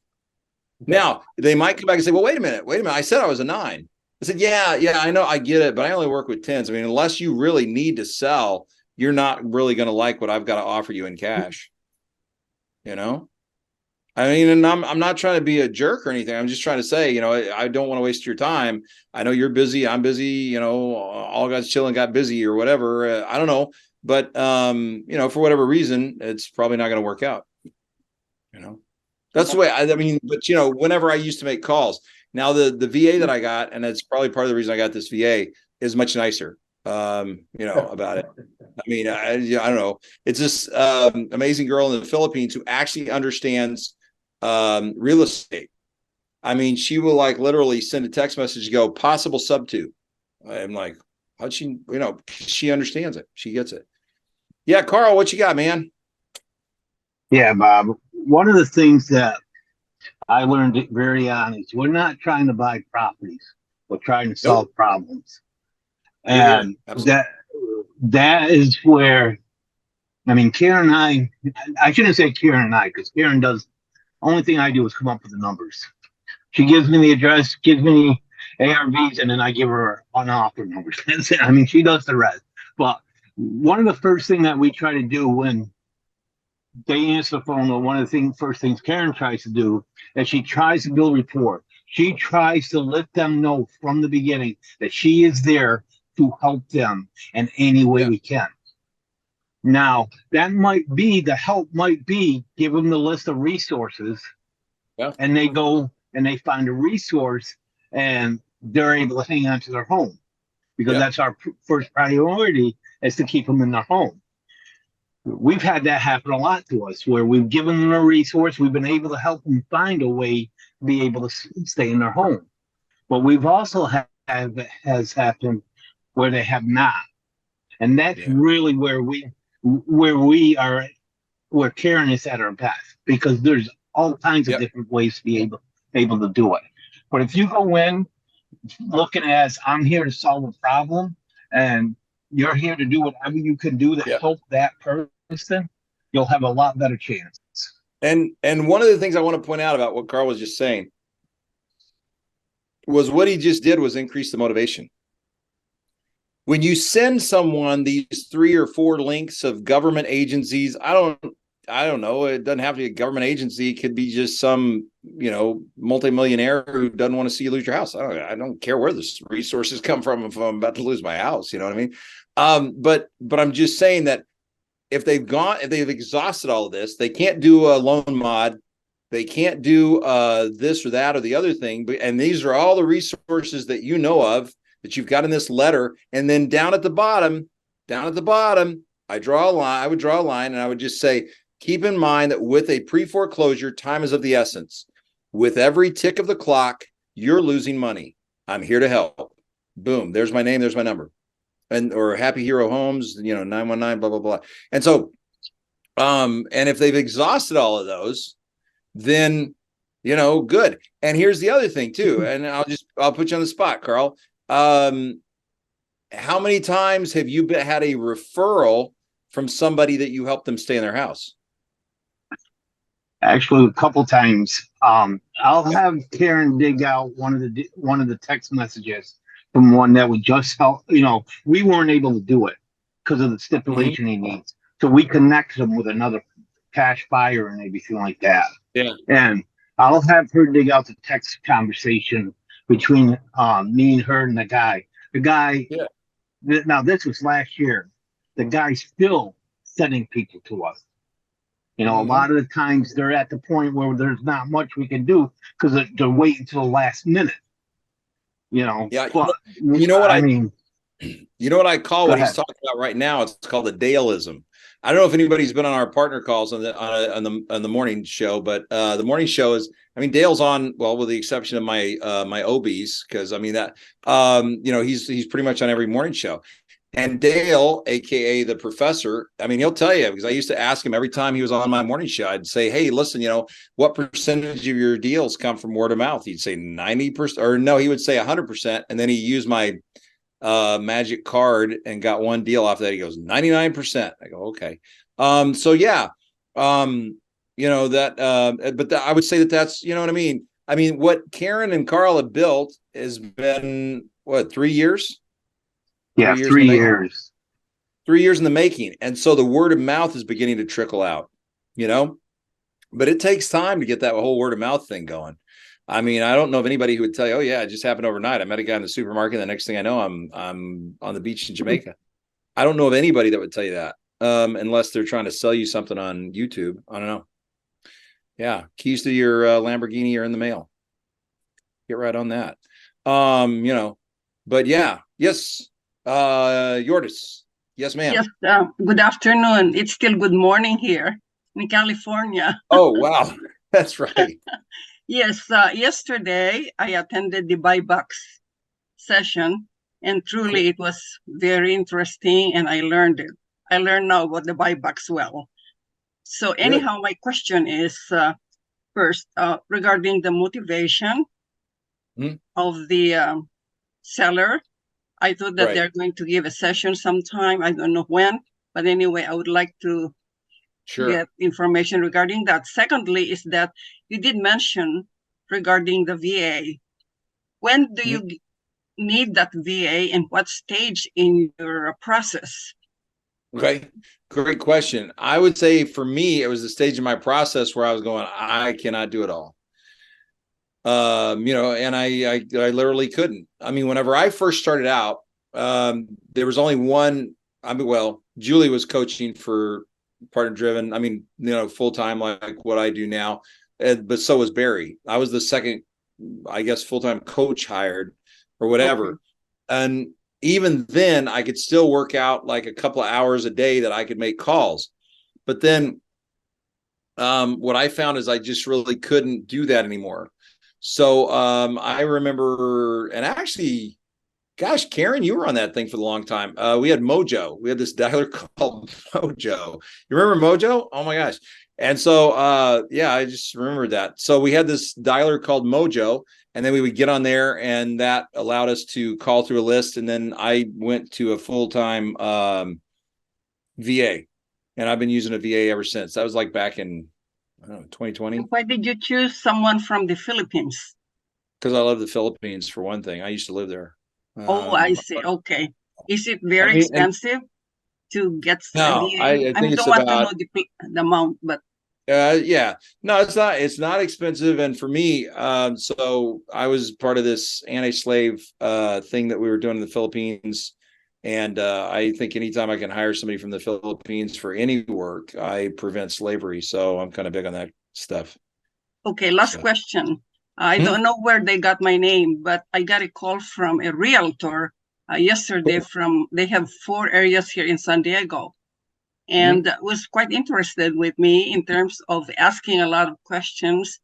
Okay. Now, they might come back and say, well, wait a minute. I said I was a 9. I said, yeah, I know, I get it, but I only work with 10s. I mean, unless you really need to sell, you're not really going to like what I've got to offer you in cash. You know, I mean, and I'm not trying to be a jerk or anything. I'm just trying to say, you know, I don't want to waste your time. I know you're busy. I'm busy. You know, all guys chilling got busy or whatever. I don't know, but you know, for whatever reason, it's probably not going to work out. You know, that's the way. I mean, but you know, whenever I used to make calls. Now the VA that I got, and it's probably part of the reason I got this VA, is much nicer. about it. I mean, I don't know. It's this amazing girl in the Philippines who actually understands real estate. I mean, she will like literally send a text message, go possible sub-to. I'm like, how'd she, she understands it. She gets it. Yeah, Carl, what you got, man? Yeah, Bob. One of the things that I learned very on is we're not trying to buy properties. We're trying to solve problems. And that is where, I mean, Karen and I shouldn't say Karen and I, because Karen does, only thing I do is come up with the numbers. She gives me the address, gives me ARVs, and then I give her unoffer numbers. That's it. I mean, she does the rest. But one of the first things that we try to do when they answer the phone, or one of the first things Karen tries to do is she tries to build rapport. She tries to let them know from the beginning that she is there to help them in any way we can. Now, that might be, the help might be give them the list of resources, and they go and they find a resource and they're able to hang on to their home, because that's our first priority, is to keep them in their home. We've had that happen a lot to us, where we've given them a resource, we've been able to help them find a way to be able to stay in their home. But we've also has happened where they have not. And that's really where we are, where Karen is at her best, because there's all kinds of different ways to be able to do it. But if you go in looking as, I'm here to solve a problem, and you're here to do whatever you can do to help that person, you'll have a lot better chance. And one of the things I want to point out about what Carl was just saying was what he just did was increase the motivation. When you send someone these 3 or 4 links of government agencies, I don't know. It doesn't have to be a government agency. It could be just some, multimillionaire who doesn't want to see you lose your house. I don't care where the resources come from if I'm about to lose my house. You know what I mean? But I'm just saying that if they've exhausted all of this, they can't do a loan mod. They can't do this or that or the other thing. And these are all the resources that you know of that you've got in this letter. And then down at the bottom, I would draw a line and I would just say, keep in mind that with a pre-foreclosure, time is of the essence. With every tick of the clock, you're losing money. I'm here to help. Boom. There's my name. There's my number. Or Happy Hero Homes, 919, blah, blah, blah. And so, and if they've exhausted all of those, then, good. And here's the other thing too. And I'll put you on the spot, Carl. How many times have you had a referral from somebody that you helped them stay in their house? Actually, a couple times. I'll have Karen dig out one of the text messages from one that would just help. We weren't able to do it because of the stipulation he needs. So we connected him with another cash buyer and everything like that. Yeah. And I'll have her dig out the text conversation between me and her and the guy. The guy. Yeah. Now this was last year. The guy's still sending people to us. A lot of the times they're at the point where there's not much we can do because they're waiting till the last minute. Yeah. But, I mean? You know what I call what he's talking about right now? It's called the Daleism. I don't know if anybody's been on our partner calls on the morning show, but the morning show is, Dale's on, well, with the exception of my my OBs, because he's pretty much on every morning show. And Dale, aka the professor, he'll tell you, because I used to ask him every time he was on my morning show, I'd say, hey, listen, what percentage of your deals come from word of mouth? He'd say 90%, or no, he would say 100%. And then he used my magic card and got one deal off that. He goes 99%. I go, okay. So yeah. But I would say that's, what I mean? What Karen and Carl have built has been 3 years? Yeah, 3 years. 3 years in the making. And so the word of mouth is beginning to trickle out, but it takes time to get that whole word of mouth thing going. I don't know of anybody who would tell you, oh yeah, it just happened overnight. I met a guy in the supermarket. The next thing I know, I'm on the beach in Jamaica. I don't know of anybody that would tell you that, unless they're trying to sell you something on YouTube. I don't know. Yeah. Keys to your Lamborghini are in the mail. Get right on that. But yeah, yes. Yordis. Yes, ma'am. Yes, good afternoon. It's still good morning here in California. Oh, wow. That's right. Yes, yesterday I attended the buybacks session, and truly it was very interesting, and I learned it. I learned now about the buybacks well. So anyhow, my question is first regarding the motivation of the seller. I thought that they're going to give a session sometime. I don't know when, but anyway, I would like to get information regarding that. Secondly, is that you did mention regarding the VA. When do you need that VA, and what stage in your process? Okay, great question. I would say for me, it was the stage in my process where I was going, I cannot do it all. And I literally couldn't. I mean, whenever I first started out, there was only one. Julie was coaching for Partner Driven. I mean, full time like what I do now, but so was Barry. I was the second, I guess, full time coach hired or whatever, and even then, I could still work out like a couple of hours a day that I could make calls. But then, what I found is I just really couldn't do that anymore. So I remember, and actually, gosh, Karen, you were on that thing for a long time. We had Mojo. We had this dialer called Mojo. You remember Mojo? Oh my gosh. And so, I just remembered that. So we had this dialer called Mojo, and then we would get on there, and that allowed us to call through a list. And then I went to a full-time VA, and I've been using a VA ever since. That was like back in 2020. Why did you choose someone from the Philippines? Because I love the Philippines, for one thing. I used to live there. I see. Okay. Is it very expensive to get no, VA? I think it's don't want about, to know the amount, but no, it's not expensive. And for me, so I was part of this anti-slave thing that we were doing in the Philippines. And I think anytime I can hire somebody from the Philippines for any work, I prevent slavery. So I'm kind of big on that stuff. Okay, last question. I don't know where they got my name, but I got a call from a realtor yesterday they have 4 areas here in San Diego, and was quite interested with me in terms of asking a lot of questions.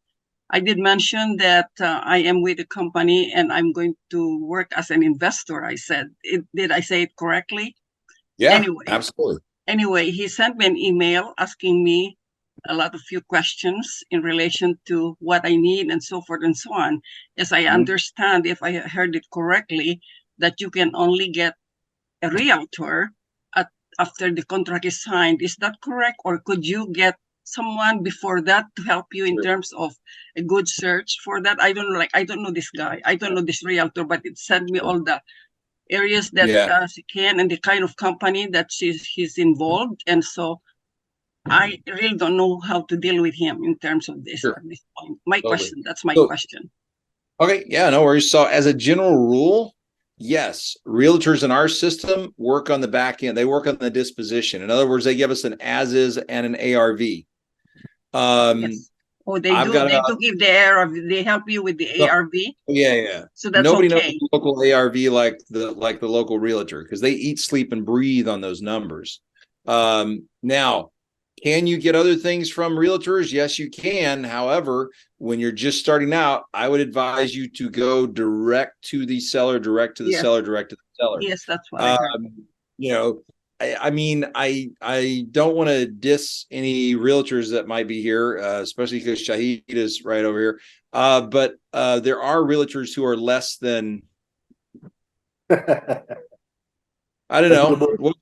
I did mention that I am with a company and I'm going to work as an investor. I said, did I say it correctly? Yeah, anyway, absolutely. Anyway, he sent me an email asking me a few questions in relation to what I need and so forth and so on. As I understand, if I heard it correctly, that you can only get a realtor after the contract is signed. Is that correct? Or could you get someone before that to help you in terms of a good search for that? I don't know, I don't know this guy. I don't know this realtor, but it sent me all the areas that she can and the kind of company that he's involved. And so I really don't know how to deal with him in terms of this at this point. That's my question. Okay, yeah, no worries. So as a general rule, yes, realtors in our system work on the back end. They work on the disposition. In other words, they give us an as-is and an ARV. Yes. Oh, they do. They do give the ARV. They help you with the ARV. Yeah. So that's nobody okay. knows the local ARV like the local realtor, because they eat, sleep, and breathe on those numbers. Now, can you get other things from realtors? Yes, you can. However, when you're just starting out, I would advise you to go direct to the seller, direct to the seller, direct to the seller. Yes, that's what I heard. I mean, I don't want to diss any realtors that might be here, especially because Shahid is right over here. But there are realtors who are less than, I don't know.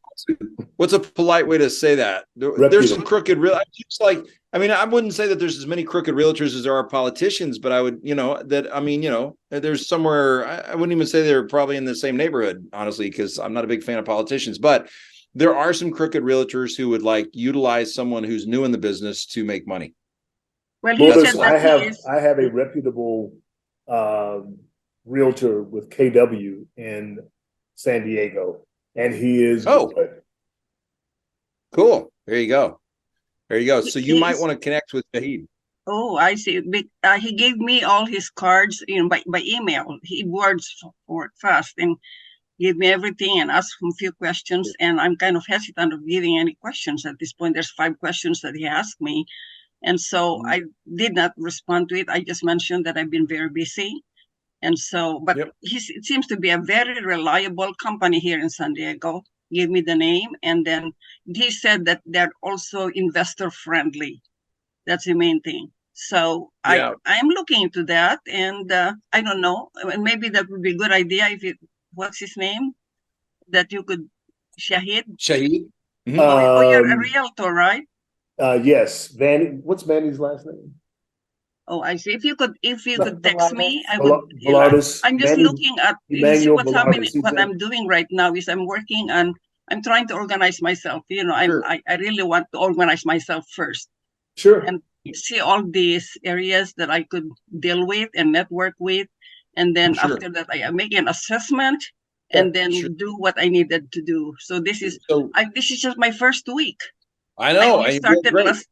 What's a polite way to say that? There's some crooked realtors. I wouldn't say that there's as many crooked realtors as there are politicians, but I would, there's somewhere, I wouldn't even say they're probably in the same neighborhood, honestly, because I'm not a big fan of politicians, but there are some crooked realtors who would utilize someone who's new in the business to make money. Well, I have a reputable realtor with KW in San Diego, and he is good. Cool. There you go. So you might want to connect with Shahid. Oh, I see. He gave me all his cards by email. He words for it fast, and gave me everything and asked him a few questions. And I'm kind of hesitant of giving any questions at this point. There's 5 questions that he asked me. And so I did not respond to it. I just mentioned that I've been very busy. And so, but it seems to be a very reliable company here in San Diego. Gave me the name. And then he said that they're also investor friendly. That's the main thing. So I'm looking into that. And I don't know, maybe that would be a good idea if it, what's his name? That you could, Shahid? Shahid? Mm-hmm. Oh, you're a realtor, right? Yes. Vanny, what's Vanny's last name? Oh, I see. If you could text me, I would. I'm just Vanny, looking at, you see what's happening. What I'm doing right now is I'm working on, I'm trying to organize myself. You know, I really want to organize myself first. Sure. And see all these areas that I could deal with and network with. And then after that, I make an assessment and then do what I needed to do. So this is, this is just my first week. I know. I started last.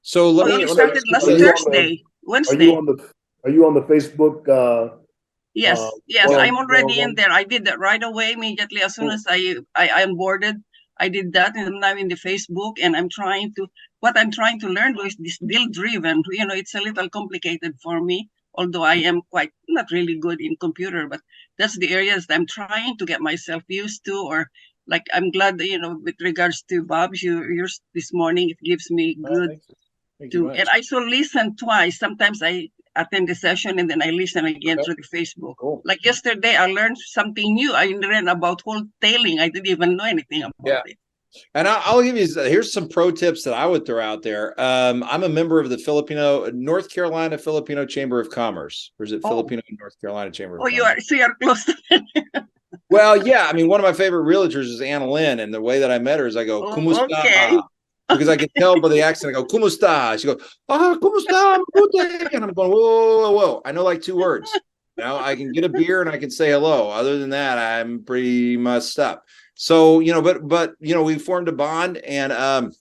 So let me started last Thursday, Wednesday. Are you on the Facebook? Yes, I'm already in there. I did that right away, immediately as soon as I onboarded. I did that, and I'm now in the Facebook, and what I'm trying to learn is this DealDriven. You know, it's a little complicated for me, although I am quite not really good in computer, but that's the areas that I'm trying to get myself used to, or like I'm glad that, you know, with regards to Bob's, yours this morning, it gives me good and I so listen twice. Sometimes I attend the session and then I listen again through the Facebook. Cool. Like yesterday, I learned something new. I learned about wholetailing. I didn't even know anything about it. And I'll give you, here's some pro tips that I would throw out there. I'm a member of the North Carolina Filipino Chamber of Commerce. Or is it Filipino North Carolina Chamber of Commerce? So you're close to it. Well, yeah. I mean, one of my favorite realtors is Anna Lynn. And the way that I met her is I go, Kumusta? Okay. Because I can tell by the accent, I go, Kumusta? She goes, Kumusta? And I'm going, whoa. I know like 2 words. You know, I can get a beer and I can say hello. Other than that, I'm pretty messed up. So, you know, but you know, we formed a bond, and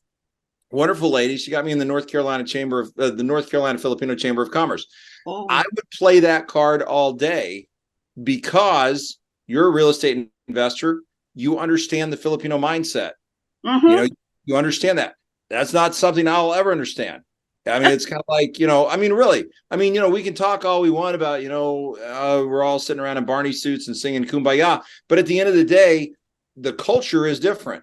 wonderful lady. She got me in the North Carolina Filipino Chamber of Commerce. I would play that card all day because you're a real estate investor. You understand the Filipino mindset. You know, you understand that. That's not something I'll ever understand. I mean, it's kind of like, you know, I mean, really, I mean, you know, we can talk all we want about, you know, we're all sitting around in Barney suits and singing Kumbaya. But at the end of the day, the culture is different.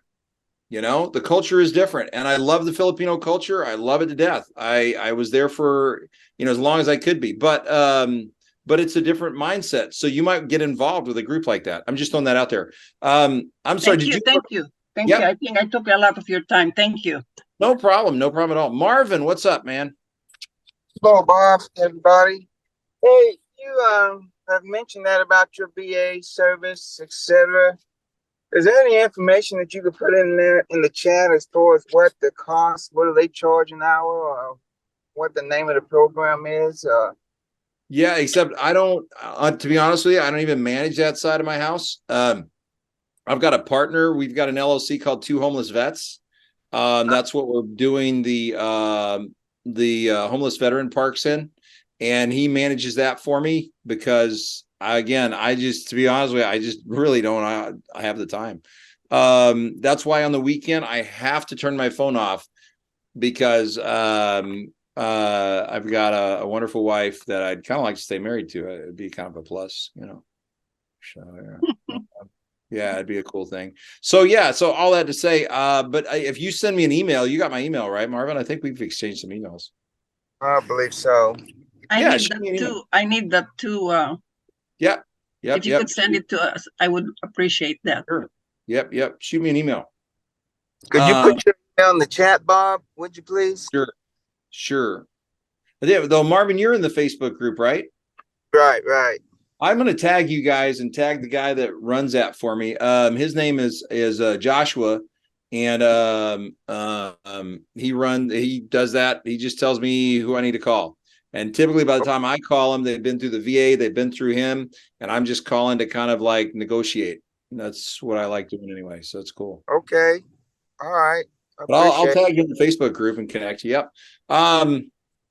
You know, the culture is different. And I love the Filipino culture. I love it to death. I was there for, you know, as long as I could be. But it's a different mindset. So you might get involved with a group like that. I'm just throwing that out there. I'm sorry. Thank you. I think I took a lot of your time. Thank you. No problem at all. Marvin, what's up, man? Hello, Bob, everybody. Hey, you have mentioned that about your BA service, etc. Is there any information that you could put in there in the chat as far as what the cost, what do they charge an hour, or what the name of the program is? Yeah, except I don't, to be honest with you, I don't even manage that side of my house. I've got a partner. We've got an LLC called Two Homeless Vets. That's what we're doing the homeless veteran parks in, and he manages that for me because to be honest with you, I just really don't. I have the time. That's why on the weekend I have to turn my phone off because I've got a wonderful wife that I'd kind of like to stay married to. It'd be kind of a plus, you know. So yeah. Yeah, it'd be a cool thing. So yeah, so all that to say, but if you send me an email, you got my email, right, Marvin? I think we've exchanged some emails. I believe so. I need that too. Yep. If you could send it to us, I would appreciate that. Sure. Yep. Shoot me an email. Could you put your email in the chat, Bob? Would you please? Sure. Yeah, though, Marvin, you're in the Facebook group, right? Right. I'm going to tag you guys and tag the guy that runs that for me. His name is Joshua, and he does that. He just tells me who I need to call. And typically by the time I call them, they've been through the VA, they've been through him, and I'm just calling to kind of like negotiate. And that's what I like doing anyway. So it's cool. Okay. All right. But I'll tag you in the Facebook group and connect you. Yep.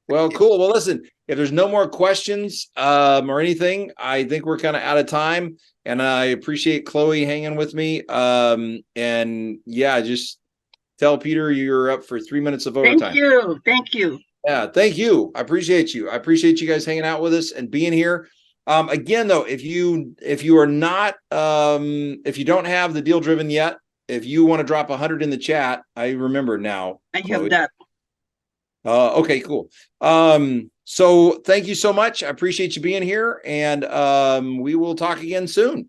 Well, cool. Well, listen, if there's no more questions or anything, I think we're kind of out of time. And I appreciate Chloe hanging with me. And yeah, just tell Peter you're up for 3 minutes of overtime. Thank you. Thank you. Yeah, thank you. I appreciate you. I appreciate you guys hanging out with us and being here. Again, though, if you are not, if you don't have the DealDriven yet, if you want to drop 100 in the chat, I remember now. I Chloe. have that. Okay, cool. So thank you so much. I appreciate you being here, and we will talk again soon.